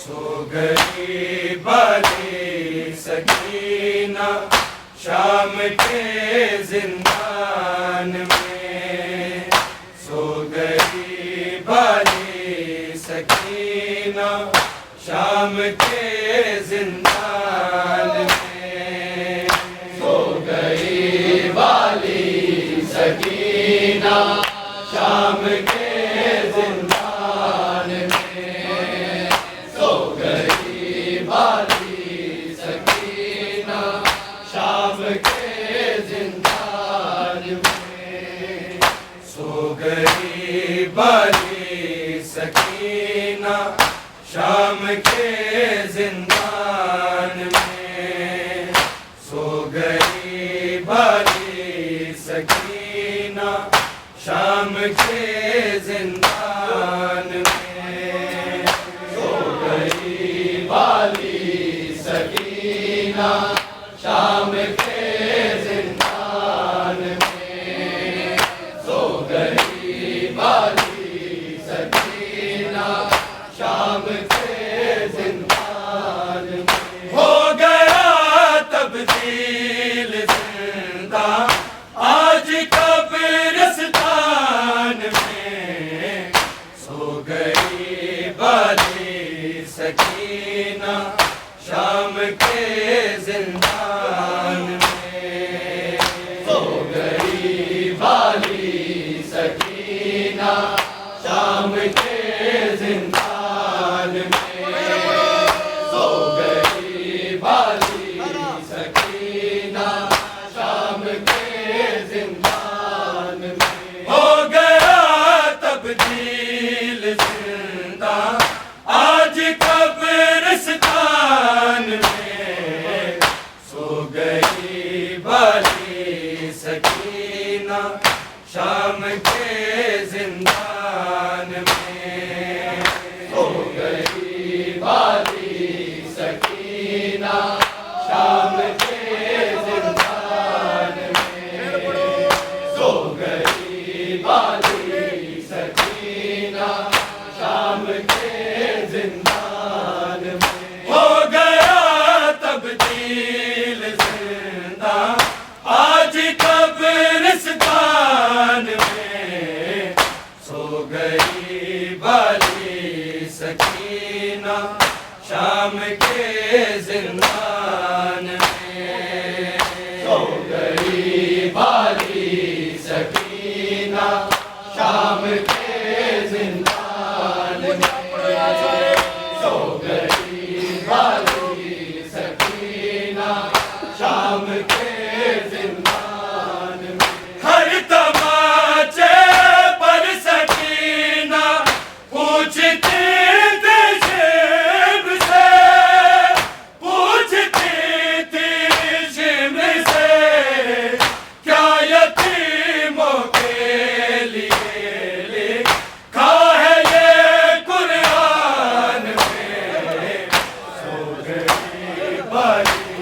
सो गई बाली सकीना शाम के जिंदान में। सो गई बाली सकीना शाम के जिंदान में। सो गई बाली सकीना शाम के जिंदान में। सो गई बाली सकीना शाम के जिंदान में। सो गई बाली सकीना शाम के जिंदान में। सो गई बाली सकीना शाम के जिंदान में। सो गई बाली सकीना शाम के जिंदान में। सो गई बाली सकीना शाम के जिंदान में। हो गया तब्दील जिंदा आज कब्रिस्तान में। सो गई बाली सकीना शाम के जिंदान में। सो गई बाली सकीना शाम के जिंदान में। सो गई बाली सकीना शाम के जिंदान में। हो गया तब्दील जिंदा आज कब्रिस्तान में। सो गई बाली सकीना शाम के जिंदान में। सो गई बाली सकीना शाम के जिंदान में। सो गई बाली सकीना शाम के जिंदान में। हो गया तब्दील जिंदा आज कब्रिस्तान में। सो गई बाली सकीना शाम के जिंदान में। सो गई बाली सकीना शाम के जिंदान में। सो गई बाली सकीना शाम के जिंदान में। हर तमाचे पर सकीना पूछती थी शिव से। पूछती थी शिव से क्या यतीमों के लिए लिखा है ये कुरान में। सो गई बाली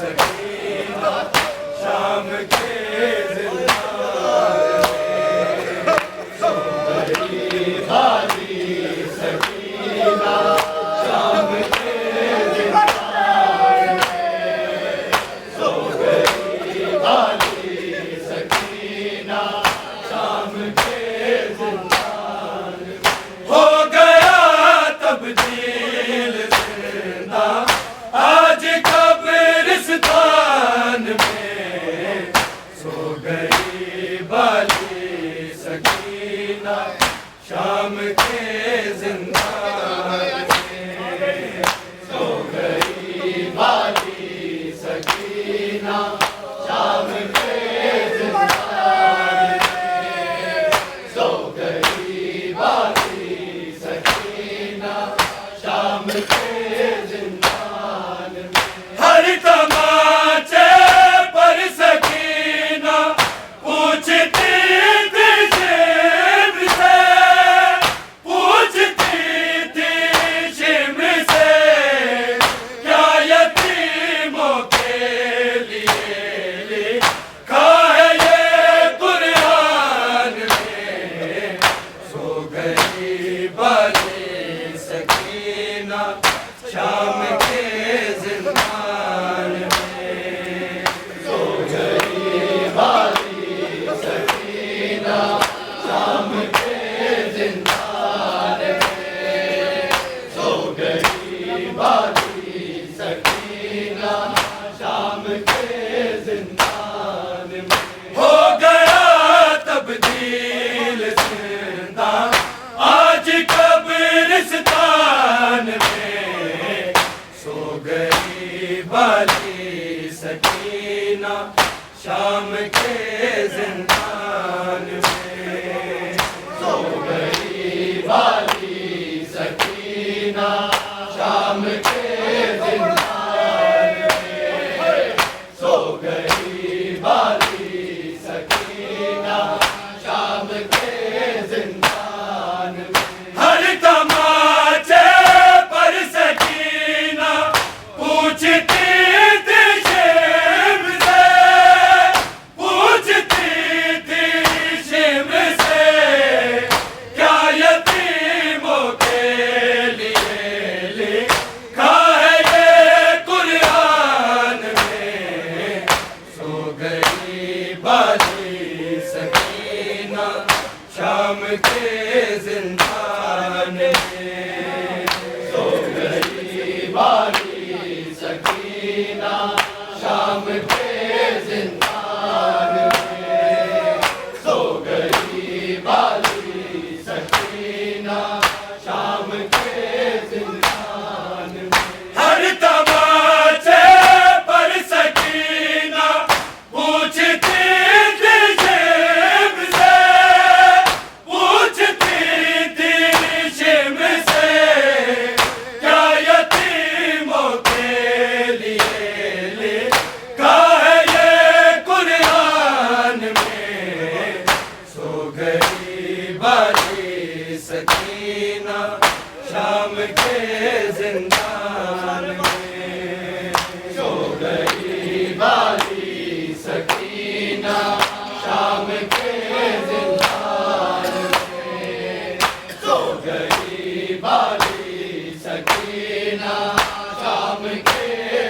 सकीना शाम के जिंदान में। सो गई बाली सकीना शाम के जिंदान में। सो गई बाली सकीना शाम के जिंदान में। हो गया तब्दील जिंदा आज कब्रिस्तान में। सो गई बाली सकीना शाम के जिंदान में। सो गई बाली सकीना शाम के जिंदान में। सो गई बाली सकीना शाम के जिंदान में। हर तमाचे पर सकीना पूछती थी शिव से। पूछती थी शिव से क्या यतीमों के लिए लिखा है ये कुरान में। सो गई बाली सकीना शाम के जिंदान में। सो गई वाली सकीना शाम के जिंदान में। सो गई वाली सकीना शाम के जिंदान में। हो गया तब्दील जिंदा आज कब्रिस्तान में। सो गई बाली सकीना शाम के जिंदान में। सो गई वाली सकीना शाम के जिंदान में। सो गई वाली सकीना शाम के जिंदान में। हर तमाचे पर सकीना पूछती थी शिम से, पूछती थी शिम से, क्या यतीमों के लिए लिखा है ये कुरान में। सो गई बाली सकीना शाम के जिंदान में। सो गई वाली सकीना शाम के जिंदान में। सो गई वाली सकीना शाम के जिंदान में। हर तमाचे पर सकीना पूछती थी शिम से, पूछती थी शिम से, क्या यतीमों के लिए लिखा है ये कुरान में। सो गई बाली सकीना शाम के जिंदान में। सो गई वाली सकीना शाम के जिंदान में। सो गई वाली सकीना शाम के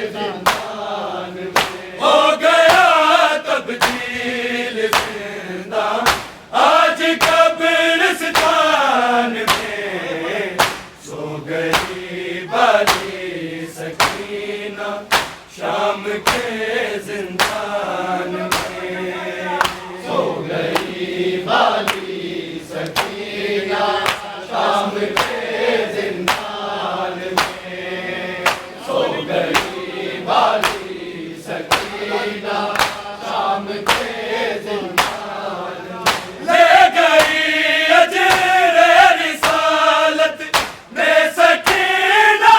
जिंदान में। हो गया तब्दील जिंदा आज कब्रिस्तान में। सो गई बाली सकीना शाम के जिंदान में। सो गई वाली सकीना शाम के जिंदान में। सो गई वाली सकीना शाम के जिंदान में। ले गई अजरे रिसालत में सकीना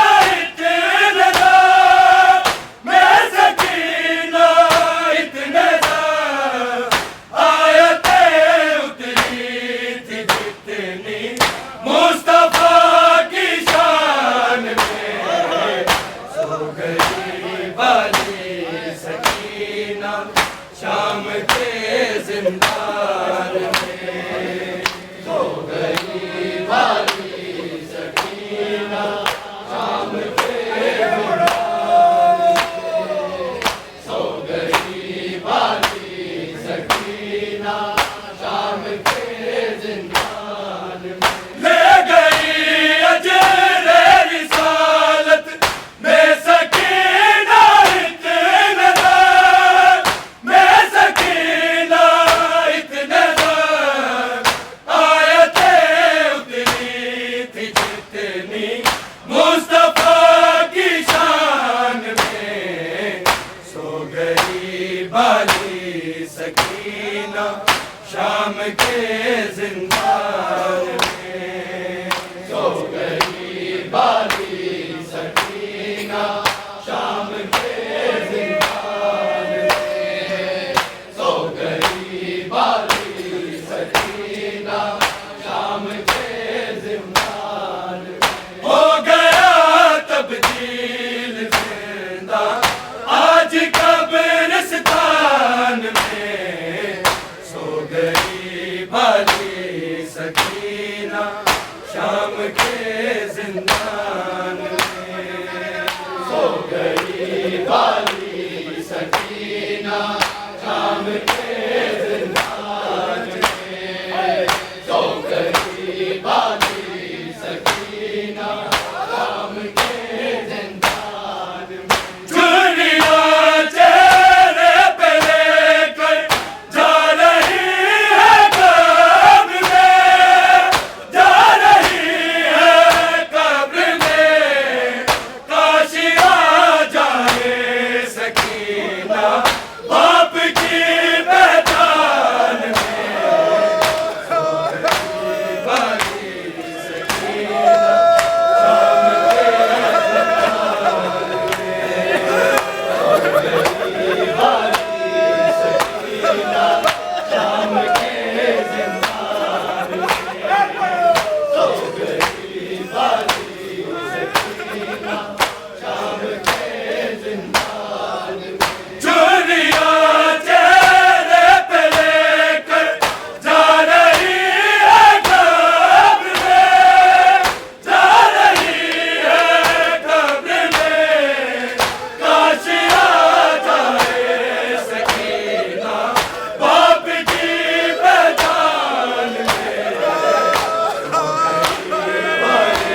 वाली सकीना शाम के जिंदान में, सो गई वाली सकीना शाम के जिंदान में। चुनिया चेहरे पे लेकर जा रही है कब्र में, जा रही है कब्र में। काश आ जाए सकीना बाप की पहचान में, वाली सकीना शाम चुनिया चेहरे पे लेकर जा रही है कब्र में, जा रही है कब्र में। काश आ जाए सकीना बाप की पहचान में, वाली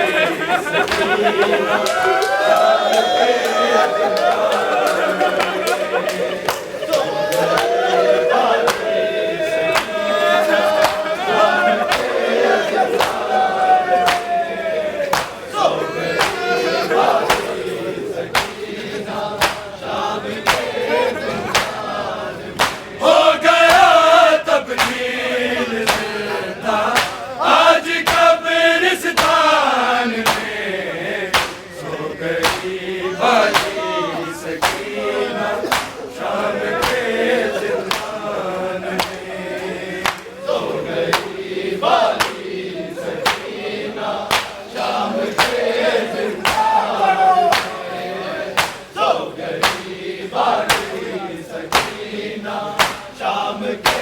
सकीना हो गया तब्दील जिंदा आज कब्रिस्तान में, सो गई वाली सकीना शाम के जिंदान में, सो गई वाली सकीना शाम के जिंदान में, सो गई वाली सकीना शाम के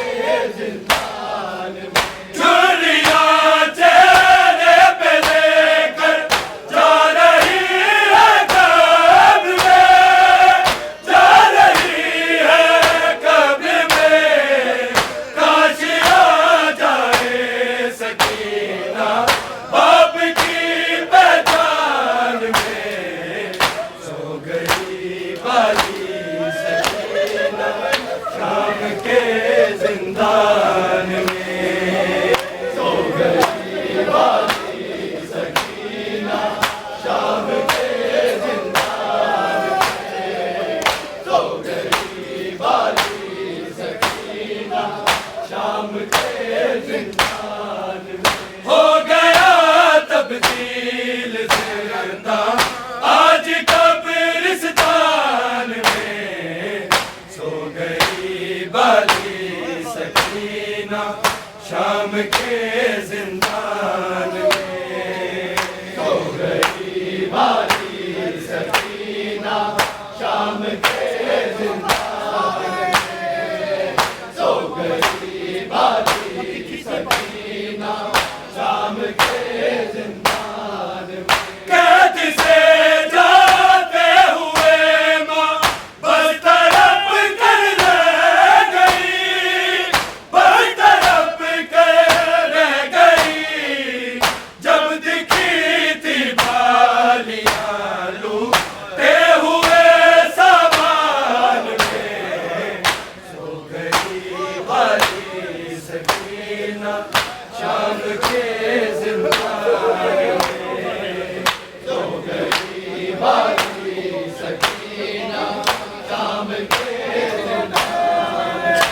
जिंदान में। चुनिया चेहरे पे लेकर जा रही है कब्र में, जा रही है कब्र में। काश आ जाए सकीना बाप की पहचान में, सो गई वाली सकीना शाम के जिंदान में, सो गई वाली सकीना शाम के जिंदान में, सो गई वाली सकीना शाम के जिंदान में। हो गया तब्दील जिंदा आज कब्रिस्तान में, सो गई वाली सकीना शाम के जिंदान में, सो गई वाली सकीना शाम के जिंदान में, सो गई वाली सकीना शाम के जिंदान में। कैद से जाते हुए माँ बरतरफ कर रह गई, बरतरफ कर रह गई। जब दिखी थी बालियाँ लूटते हुए सामान में, सो गई वाली सकीना शाम के जिंदान में, सो गई वाली सकीना शाम के जिंदान में,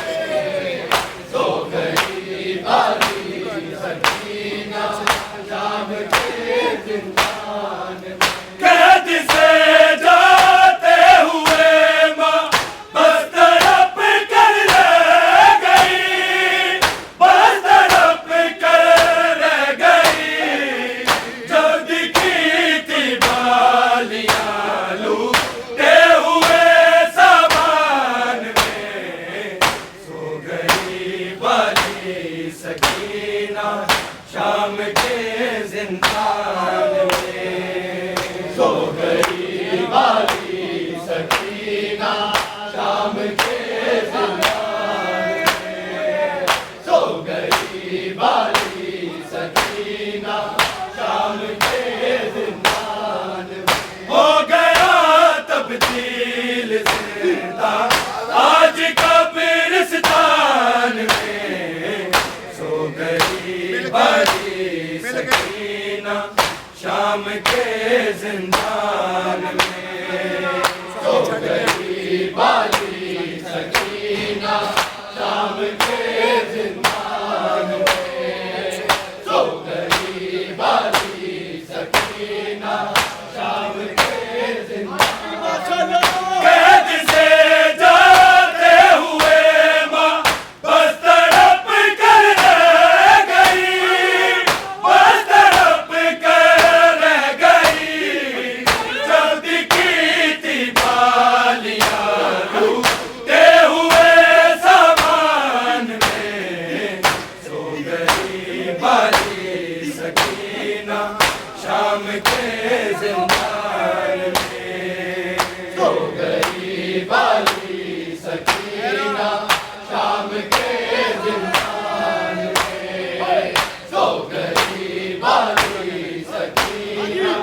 सो गई वाली सकीना शाम के जिंदान में। कैद से जाते हुए माँ बरतरफ कर रह गई, बरतरफ कर रह गई। जब दिखी थी बालियाँ सो गई बाली सकीना शाम के जिंदान में, सो गई बाली सकीना शाम के जिंदान में। कैद से जाते हुए माँ बस तड़प कर रह गई, बस तड़प कर रह गई। जब दिखी थी बालियाँ डूबते हुए सामान में, सो गई बाली सकीना शाम के जिंदान में। सो गई बाली सकीना शाम के जिंदान में, सो गई बाली सकीना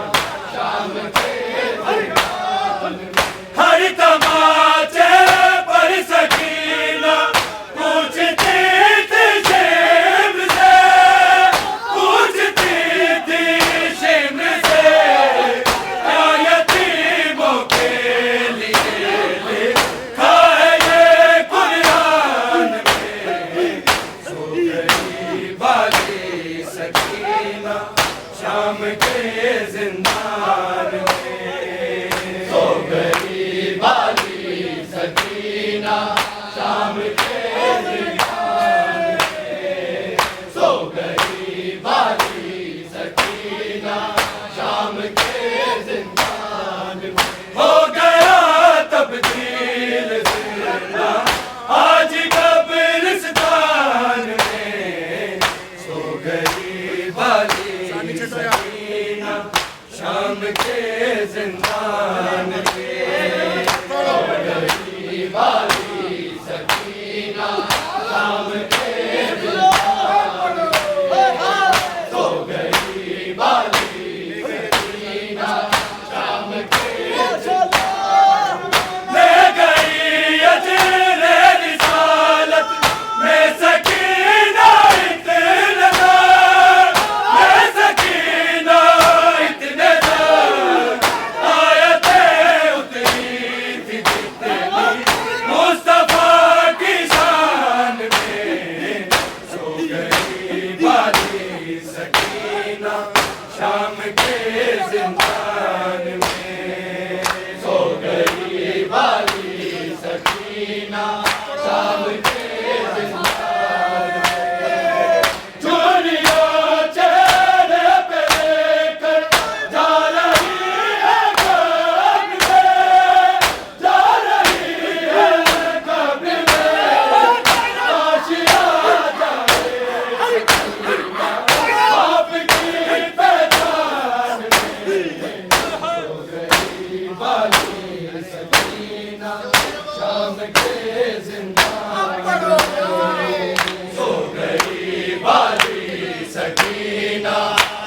शाम के जिंदान में। हर तमाचे पर सकीना पूछती थी शेम से, पूछती थी शेम से, क्या यतीमों के लिए लिखा है ये कुरान में। सो गई बाली सकीना शाम के जिंदान में। सो गई बाली सकीना शाम के जिंदान में, सो गई बाली सकीना शाम के जिंदान में। हो गया तब्दील जिंदा आज कब्रिस्तान में। सो गई बाली सकीना शाम के जिंदान में। सो गई बाली सकीना शाम के जिंदान में, सो गई बाली सकीना शाम के जिंदान में। ले गई अजरे रिसालत में सकीना इतने दर, में सकीना इतने दर। आयतें उतरी थी जितनी मुस्तफा की शान में। सो गई बाली सकीना शाम के जिंदान में। सो गई बाली सकीना शाम के जिंदान में। चोरियों चेहरे पे लेकर जा रही है कब्र में, जा रही है कब्र में। आशिया जाए आपकी पहचान में। सो गई बाली सकीना शाम के जिंदान में, सो गई बाली सकीना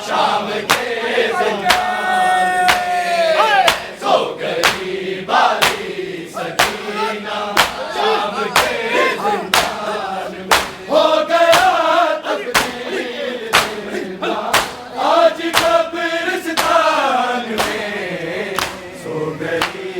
शाम के जिंदान में। सो गई बाली सकीना शाम के जिंदान में। हो गया तब्दील जिंदा आज कब्रिस्तान में। सो गई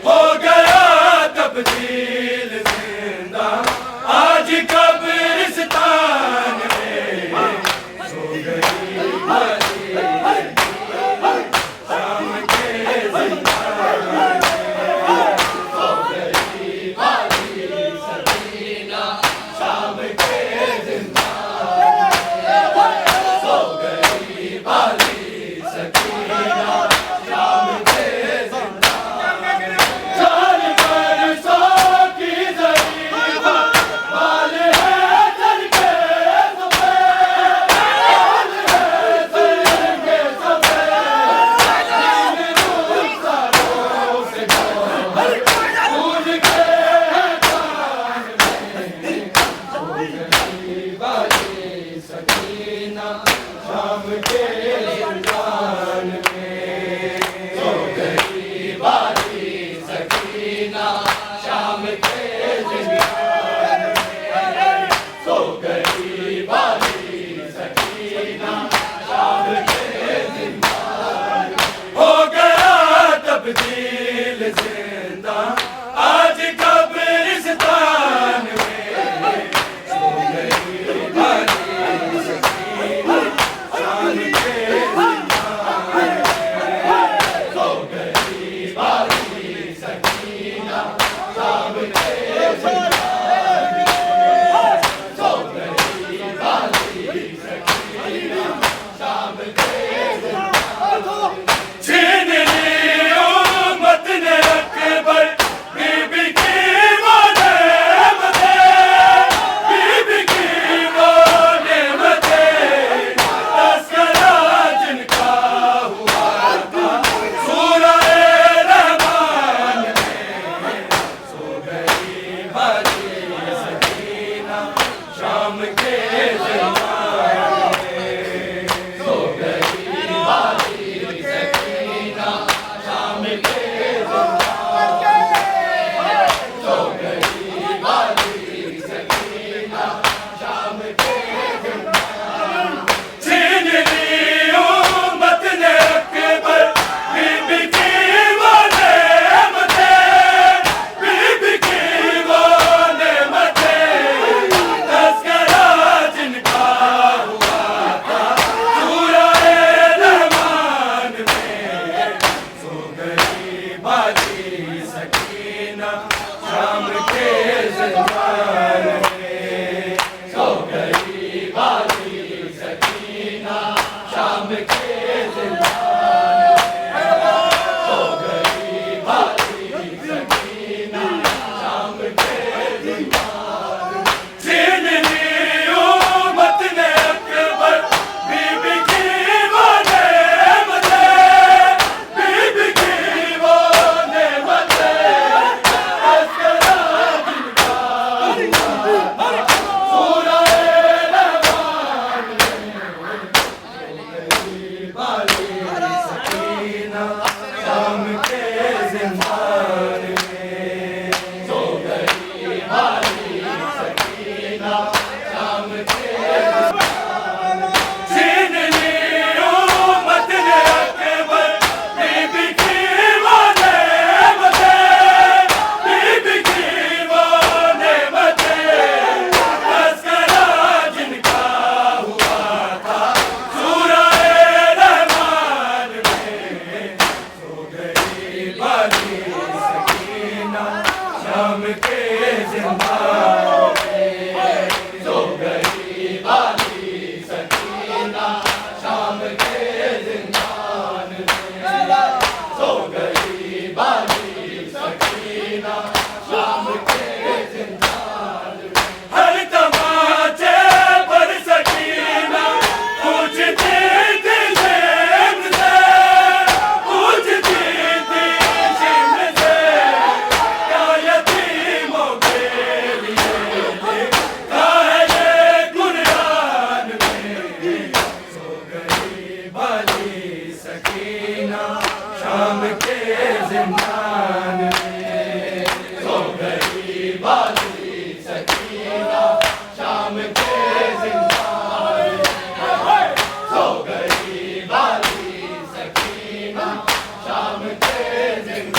हो गया तब्दील जिंदा आज कब्रिस्तान में सो गई बाजी शाम के जिंदान में सो गई बाजी सकीना शाम के जिंदान में सो गई बाजी सकीना शाम के जिंदान में चार बरसों की ज़रीबा बाल है सर के सफ़ेद बाल है सर के सफ़ेद इन रुखसारों से फूल के कान में सो गई बाजी सकीना शाम के जिंदान में सो गई बाजी सकीना शाम के जिंदान में सो गई बाजी सकीना शाम के जिंदान में हो गया तब्दील जिंदा आज कब्रिस्तान में सो गई बाजी सकीना शाम के जिंदान में सो गई बाजी सकीना शाम के जिंदान में सो गई बाजी सकीना शाम के जिंदान में छीन ली उम्मत ने अकबर बीबी की वो नेमतें बीबी की वो नेमतें तस्करा जिनका हुआ था सूरह रहमान में सो गई बाजी सकीना शाम के जिंदान में सो गई बाजी सकीना शाम के जिंदान में सो गई बाजी सकीना शाम के जिंदान में छीन ली उम्मत ने अकबर बीबी की वो नेमतें बीबी की वो नेमतें तस्करा जिनका हुआ था सूरह रहमान में सो गई बाजी सकीना शाम के जिंदान में सो गई बाजी सकीना शाम के जिंदान में सो गई बाजी सकीना शाम के जिंदान में छीन ली उम्मत ने अकबर बीबी की वो नेमतें बीबी की वो नेमतें तस्करा जिनका हुआ था सूरह रहमान में सो गई बाजी सकीना शाम के जिंदान में सो गई बाजी सकीना शाम के जिंदान में छीन ली उम्मत ने अकबर बीबी की वो नेमतें बीबी की वो नेमतें तस्करा जिनका हुआ था सूरह रहमान में सो गई बाजी सकीना शाम के जिंदान में सो गई बाजी सकीना शाम के जिंदान में सो गई बाजी सकीना शाम के जिंदान में हर तमाचे पर सकीना पूछती थी शिम से पूछती थी शिम से क्या यतीमों के लिए लिखा है ये कुरान में सो गई बाजी सकीना शाम के जिंदान में सो गई बाजी सकीना शाम के जिंदान में सो गई बाजी सकीना शाम गए